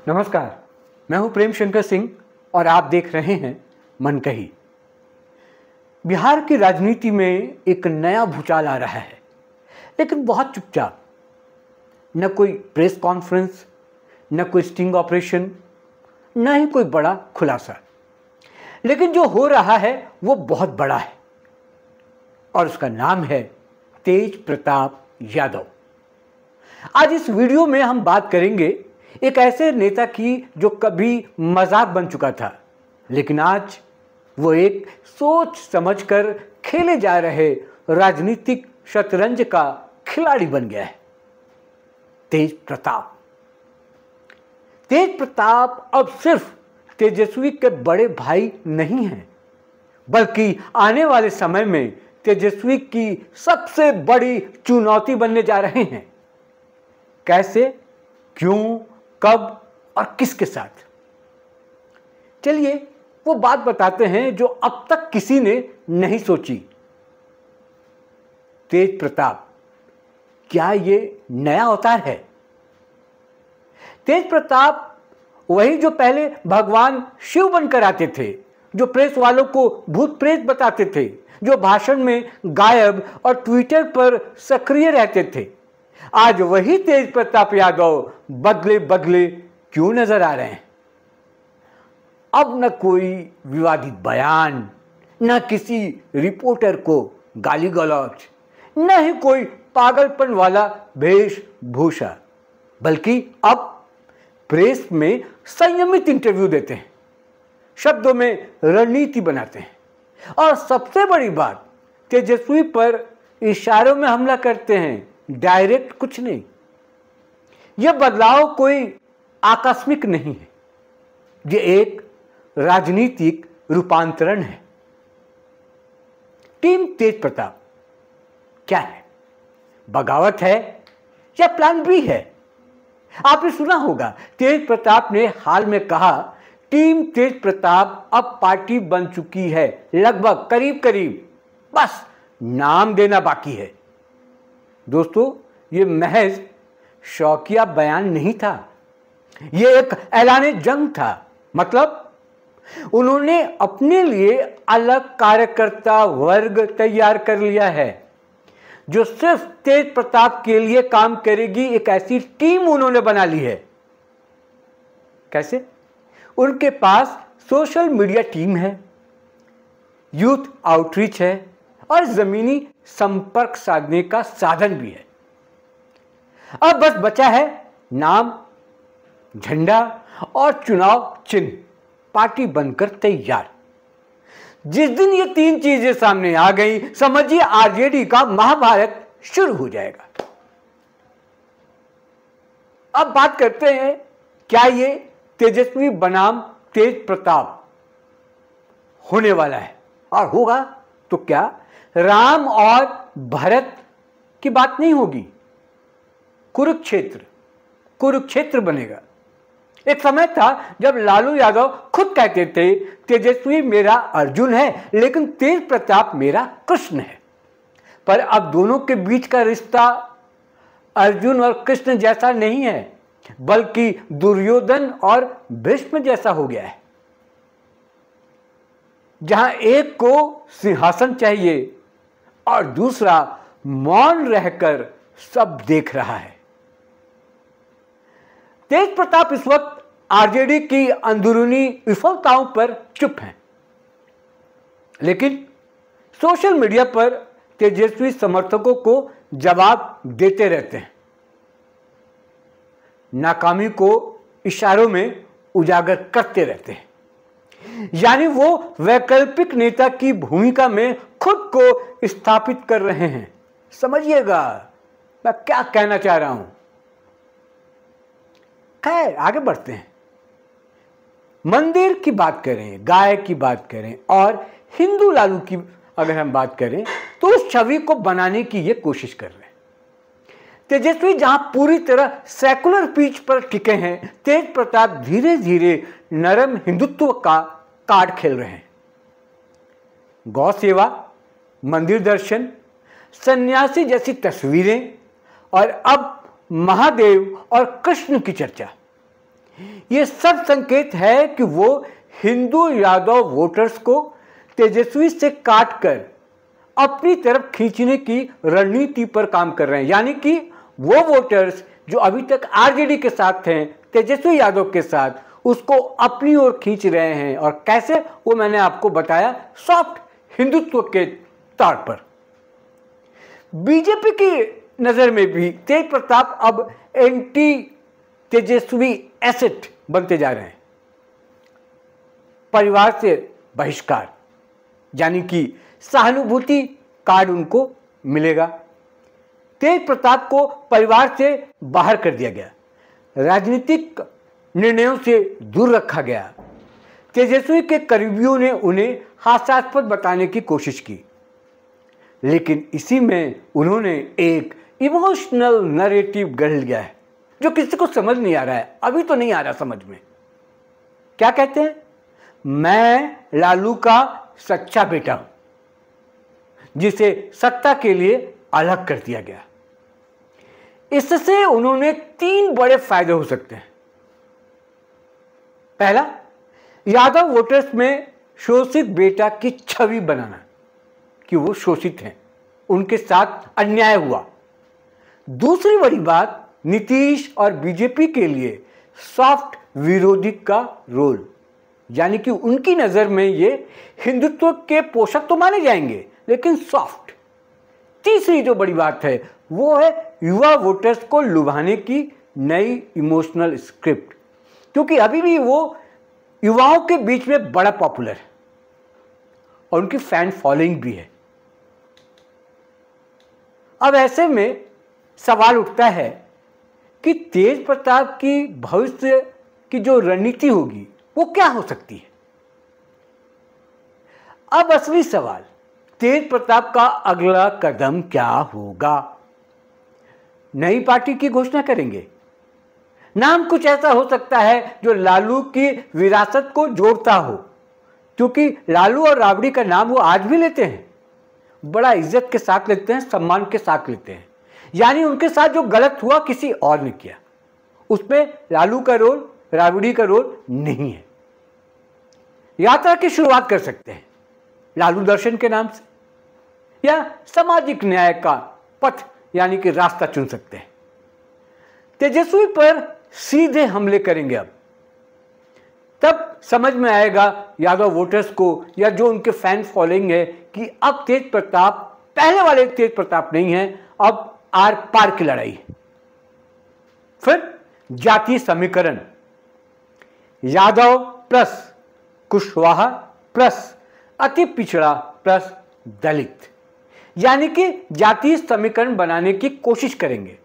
नमस्कार, मैं हूं प्रेम शंकर सिंह और आप देख रहे हैं मन कही। बिहार की राजनीति में एक नया भूचाल आ रहा है, लेकिन बहुत चुपचाप। न कोई प्रेस कॉन्फ्रेंस, न कोई स्टिंग ऑपरेशन, न ही कोई बड़ा खुलासा। लेकिन जो हो रहा है वो बहुत बड़ा है और उसका नाम है तेज प्रताप यादव। आज इस वीडियो में हम बात करेंगे एक ऐसे नेता की जो कभी मजाक बन चुका था, लेकिन आज वो एक सोच समझकर खेले जा रहे राजनीतिक शतरंज का खिलाड़ी बन गया है। तेज प्रताप। तेज प्रताप अब सिर्फ तेजस्वी के बड़े भाई नहीं हैं, बल्कि आने वाले समय में तेजस्वी की सबसे बड़ी चुनौती बनने जा रहे हैं। कैसे, क्यों, कब और किसके साथ? चलिए वो बात बताते हैं जो अब तक किसी ने नहीं सोची। तेज प्रताप, क्या ये नया अवतार है? तेज प्रताप वही जो पहले भगवान शिव बनकर आते थे, जो प्रेस वालों को भूत प्रेत बताते थे, जो भाषण में गायब और ट्विटर पर सक्रिय रहते थे। आज वही तेज प्रताप यादव बदले बदले क्यों नजर आ रहे हैं? अब न कोई विवादित बयान, न किसी रिपोर्टर को गाली गलौज, न ही कोई पागलपन वाला वेशभूषा, बल्कि अब प्रेस में संयमित इंटरव्यू देते हैं, शब्दों में रणनीति बनाते हैं और सबसे बड़ी बात, तेजस्वी पर इशारों में हमला करते हैं, डायरेक्ट कुछ नहीं। यह बदलाव कोई आकस्मिक नहीं है, यह एक राजनीतिक रूपांतरण है। टीम तेज प्रताप क्या है? बगावत है या प्लान बी है? आपने सुना होगा, तेज प्रताप ने हाल में कहा, टीम तेज प्रताप अब पार्टी बन चुकी है, लगभग करीब करीब, बस नाम देना बाकी है। दोस्तों, यह महज शौकिया बयान नहीं था, यह एक ऐलान जंग था। मतलब उन्होंने अपने लिए अलग कार्यकर्ता वर्ग तैयार कर लिया है जो सिर्फ तेज प्रताप के लिए काम करेगी। एक ऐसी टीम उन्होंने बना ली है। कैसे? उनके पास सोशल मीडिया टीम है, यूथ आउटरीच है और जमीनी संपर्क साधने का साधन भी है। अब बस बचा है नाम, झंडा और चुनाव चिन्ह पार्टी बनकर तैयार। जिस दिन ये तीन चीजें सामने आ गई, समझिए आरजेडी का महाभारत शुरू हो जाएगा। अब बात करते हैं, क्या ये तेजस्वी बनाम तेज प्रताप होने वाला है? और होगा तो क्या राम और भरत की बात नहीं होगी? कुरुक्षेत्र बनेगा। एक समय था जब लालू यादव खुद कहते थे, तेजस्वी मेरा अर्जुन है, लेकिन तेज प्रताप मेरा कृष्ण है। पर अब दोनों के बीच का रिश्ता अर्जुन और कृष्ण जैसा नहीं है, बल्कि दुर्योधन और भीष्म जैसा हो गया है, जहां एक को सिंहासन चाहिए और दूसरा मौन रहकर सब देख रहा है। तेज प्रताप इस वक्त आरजेडी की अंदरूनी विफलताओं पर चुप हैं, लेकिन सोशल मीडिया पर तेजस्वी समर्थकों को जवाब देते रहते हैं, नाकामी को इशारों में उजागर करते रहते हैं। यानी वो वैकल्पिक नेता की भूमिका में खुद को स्थापित कर रहे हैं। समझिएगा मैं क्या कहना चाह रहा हूं। खैर, आगे बढ़ते हैं। मंदिर की बात करें, गाय की बात करें और हिंदू लालू की अगर हम बात करें, तो उस छवि को बनाने की ये कोशिश कर रहे हैं। तेजस्वी जहां पूरी तरह सेकुलर पिच पर टिके हैं, तेज प्रताप धीरे धीरे नरम हिंदुत्व का कार्ड खेल रहे हैं। गौ सेवा, मंदिर दर्शन, सन्यासी जैसी तस्वीरें और अब महादेव और कृष्ण की चर्चा, ये सब संकेत है कि वो हिंदू यादव वोटर्स को तेजस्वी से काटकर अपनी तरफ खींचने की रणनीति पर काम कर रहे हैं। यानी कि वो वोटर्स जो अभी तक आरजेडी के साथ थे, तेजस्वी यादव के साथ, उसको अपनी ओर खींच रहे हैं। और कैसे, वो मैंने आपको बताया, सॉफ्ट हिंदुत्व के तौर पर। बीजेपी की नजर में भी तेज प्रताप अब एंटी तेजस्वी एसेट बनते जा रहे हैं। परिवार से बहिष्कार, यानी कि सहानुभूति कार्ड उनको मिलेगा। तेज प्रताप को परिवार से बाहर कर दिया गया, राजनीतिक निर्णयों से दूर रखा गया। तेजस्वी के करीबियों ने उन्हें हास्यास्पद बताने की कोशिश की, लेकिन इसी में उन्होंने एक इमोशनल नैरेटिव गढ़ लिया है जो किसी को समझ नहीं आ रहा है। अभी तो नहीं आ रहा समझ में। क्या कहते हैं? मैं लालू का सच्चा बेटा हूं, जिसे सत्ता के लिए अलग कर दिया गया। इससे उन्होंने 3 बड़े फायदे हो सकते हैं। पहला, यादव वोटर्स में शोषित बेटा की छवि बनाना कि वो शोषित हैं, उनके साथ अन्याय हुआ। दूसरी बड़ी बात, नीतीश और बीजेपी के लिए सॉफ्ट विरोधी का रोल, यानी कि उनकी नजर में ये हिंदुत्व के पोषक तो माने जाएंगे लेकिन सॉफ्ट। तीसरी जो बड़ी बात है वो है युवा वोटर्स को लुभाने की नई इमोशनल स्क्रिप्ट, क्योंकि अभी भी वो युवाओं के बीच में बड़ा पॉपुलर है और उनकी फैन फॉलोइंग भी है। अब ऐसे में सवाल उठता है कि तेज प्रताप की भविष्य की जो रणनीति होगी वो क्या हो सकती है। अब असली सवाल, तेज प्रताप का अगला कदम क्या होगा? नई पार्टी की घोषणा करेंगे? नाम कुछ ऐसा हो सकता है जो लालू की विरासत को जोड़ता हो, क्योंकि लालू और राबड़ी का नाम वो आज भी लेते हैं, बड़ा इज्जत के साथ लेते हैं, सम्मान के साथ लेते हैं। यानी उनके साथ जो गलत हुआ किसी और ने किया, उसमें लालू का रोल, राबड़ी का रोल नहीं है। यात्रा की शुरुआत कर सकते हैं लालू दर्शन के नाम से, या सामाजिक न्याय का पथ यानी कि रास्ता चुन सकते हैं। तेजस्वी पर सीधे हमले करेंगे अब, तब समझ में आएगा यादव वोटर्स को या जो उनके फैन फॉलोइंग है कि अब तेज प्रताप पहले वाले तेज प्रताप नहीं है, अब आर पार की लड़ाई है। फिर जातीय समीकरण, यादव प्लस कुशवाहा प्लस अति पिछड़ा प्लस दलित, यानी कि जातीय समीकरण बनाने की कोशिश करेंगे।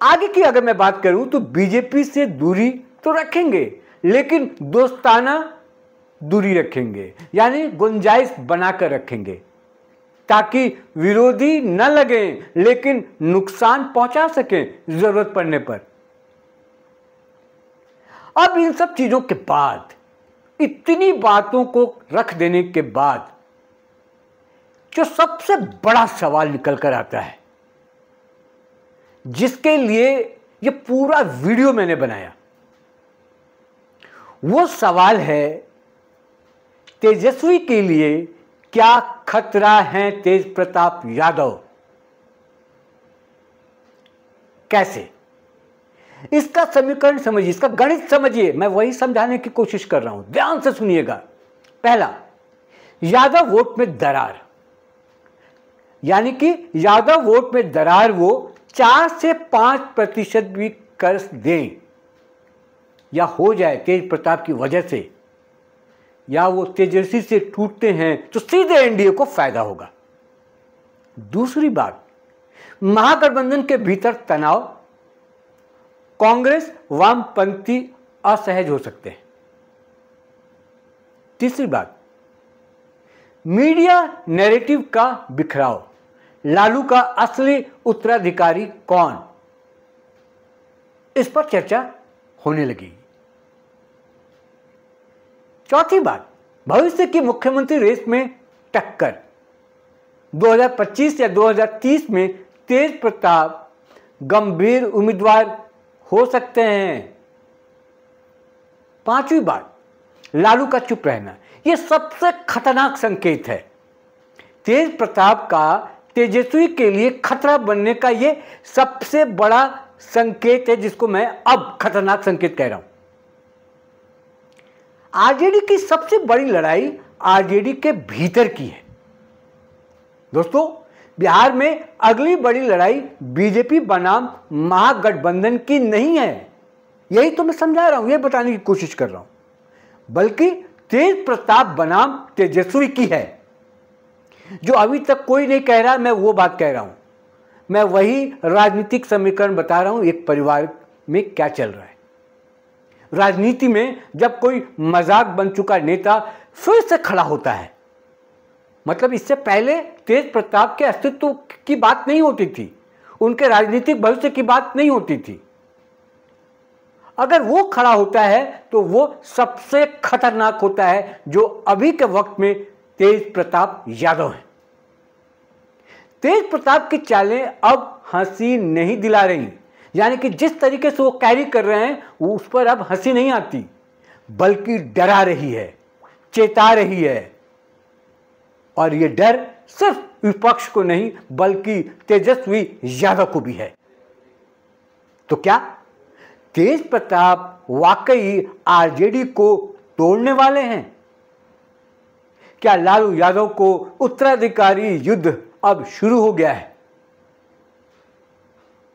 आगे की अगर मैं बात करूं तो बीजेपी से दूरी तो रखेंगे, लेकिन दोस्ताना दूरी रखेंगे, यानी गुंजाइश बनाकर रखेंगे ताकि विरोधी न लगे लेकिन नुकसान पहुंचा सकें जरूरत पड़ने पर। अब इन सब चीजों के बाद, इतनी बातों को रख देने के बाद, जो सबसे बड़ा सवाल निकल कर आता है, जिसके लिए ये पूरा वीडियो मैंने बनाया, वो सवाल है तेजस्वी के लिए क्या खतरा है तेज प्रताप यादव? कैसे? इसका समीकरण समझिए, इसका गणित समझिए, मैं वही समझाने की कोशिश कर रहा हूं, ध्यान से सुनिएगा। पहला, यादव वोट में दरार, यानी कि यादव वोट में दरार वो 4 से 5% भी कर दें या हो जाए तेज प्रताप की वजह से, या वो तेजस्वी से टूटते हैं तो सीधे एनडीए को फायदा होगा। दूसरी बात, महागठबंधन के भीतर तनाव, कांग्रेस वामपंथी असहज हो सकते हैं। तीसरी बात, मीडिया नैरेटिव का बिखराव, लालू का असली उत्तराधिकारी कौन, इस पर चर्चा होने लगेगी। चौथी बात, भविष्य की मुख्यमंत्री रेस में टक्कर, 2025 या 2030 में तेज प्रताप गंभीर उम्मीदवार हो सकते हैं। पांचवी बात, लालू का चुप रहना, यह सबसे खतरनाक संकेत है। तेज प्रताप का तेजस्वी के लिए खतरा बनने का यह सबसे बड़ा संकेत है, जिसको मैं अब खतरनाक संकेत कह रहा हूं। आरजेडी की सबसे बड़ी लड़ाई आरजेडी के भीतर की है। दोस्तों, बिहार में अगली बड़ी लड़ाई बीजेपी बनाम महागठबंधन की नहीं है, यही तो मैं समझा रहा हूं, यह बताने की कोशिश कर रहा हूं, बल्कि तेज प्रताप बनाम तेजस्वी की है। जो अभी तक कोई नहीं कह रहा, मैं वो बात कह रहा हूं। मैं वही राजनीतिक समीकरण बता रहा हूं, एक परिवार में क्या चल रहा है। राजनीति में जब कोई मजाक बन चुका नेता फिर से खड़ा होता है, मतलब इससे पहले तेज प्रताप के अस्तित्व की बात नहीं होती थी, उनके राजनीतिक भविष्य की बात नहीं होती थी। अगर वो खड़ा होता है तो वो सबसे खतरनाक होता है, जो अभी के वक्त में तेज प्रताप यादव है। तेज प्रताप की चालें अब हंसी नहीं दिला रही, यानी कि जिस तरीके से वो कैरी कर रहे हैं वो उस पर अब हंसी नहीं आती, बल्कि डरा रही है, चेता रही है। और ये डर सिर्फ विपक्ष को नहीं बल्कि तेजस्वी यादव को भी है। तो क्या तेज प्रताप वाकई आरजेडी को तोड़ने वाले हैं? क्या लालू यादव को उत्तराधिकारी युद्ध अब शुरू हो गया है?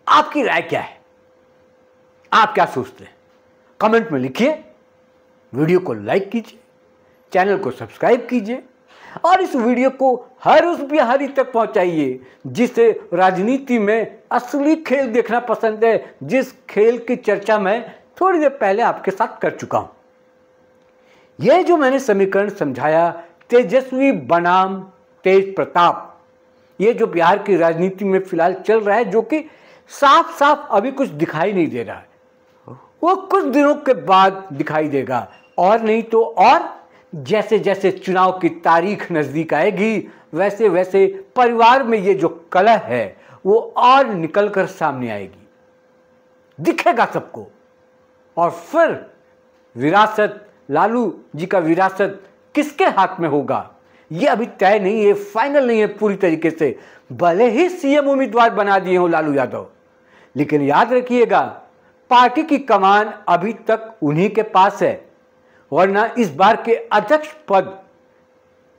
आपकी राय क्या है? आप क्या सोचते हैं? कमेंट में लिखिए, वीडियो को लाइक कीजिए, चैनल को सब्सक्राइब कीजिए और इस वीडियो को हर उस बिहारी तक पहुंचाइए जिसे राजनीति में असली खेल देखना पसंद है, जिस खेल की चर्चा मैं थोड़ी देर पहले आपके साथ कर चुका हूं। यह जो मैंने समीकरण समझाया, तेजस्वी बनाम तेज प्रताप, ये जो बिहार की राजनीति में फिलहाल चल रहा है, जो कि साफ साफ अभी कुछ दिखाई नहीं दे रहा है, वो कुछ दिनों के बाद दिखाई देगा। और नहीं तो और, जैसे जैसे चुनाव की तारीख नजदीक आएगी वैसे वैसे परिवार में ये जो कलह है वो और निकल कर सामने आएगी, दिखेगा सबको। और फिर विरासत, लालू जी का विरासत किसके हाथ में होगा ये अभी तय नहीं है, फाइनल नहीं है पूरी तरीके से। भले ही सीएम उम्मीदवार बना दिए हो लालू यादव, लेकिन याद रखिएगा पार्टी की कमान अभी तक उन्हीं के पास है, वरना इस बार के अध्यक्ष पद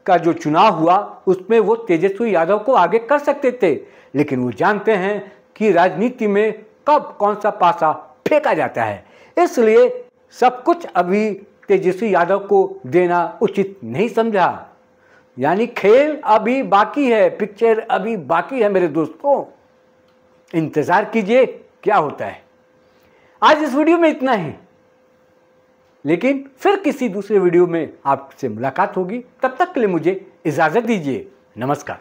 का जो चुनाव हुआ उसमें वो तेजस्वी यादव को आगे कर सकते थे, लेकिन वो जानते हैं कि राजनीति में कब कौन सा पासा फेंका जाता है, इसलिए सब कुछ अभी तेजस्वी यादव को देना उचित नहीं समझा। यानी खेल अभी बाकी है, पिक्चर अभी बाकी है मेरे दोस्तों, इंतजार कीजिए क्या होता है। आज इस वीडियो में इतना ही, लेकिन फिर किसी दूसरे वीडियो में आपसे मुलाकात होगी। तब तक के लिए मुझे इजाजत दीजिए। नमस्कार।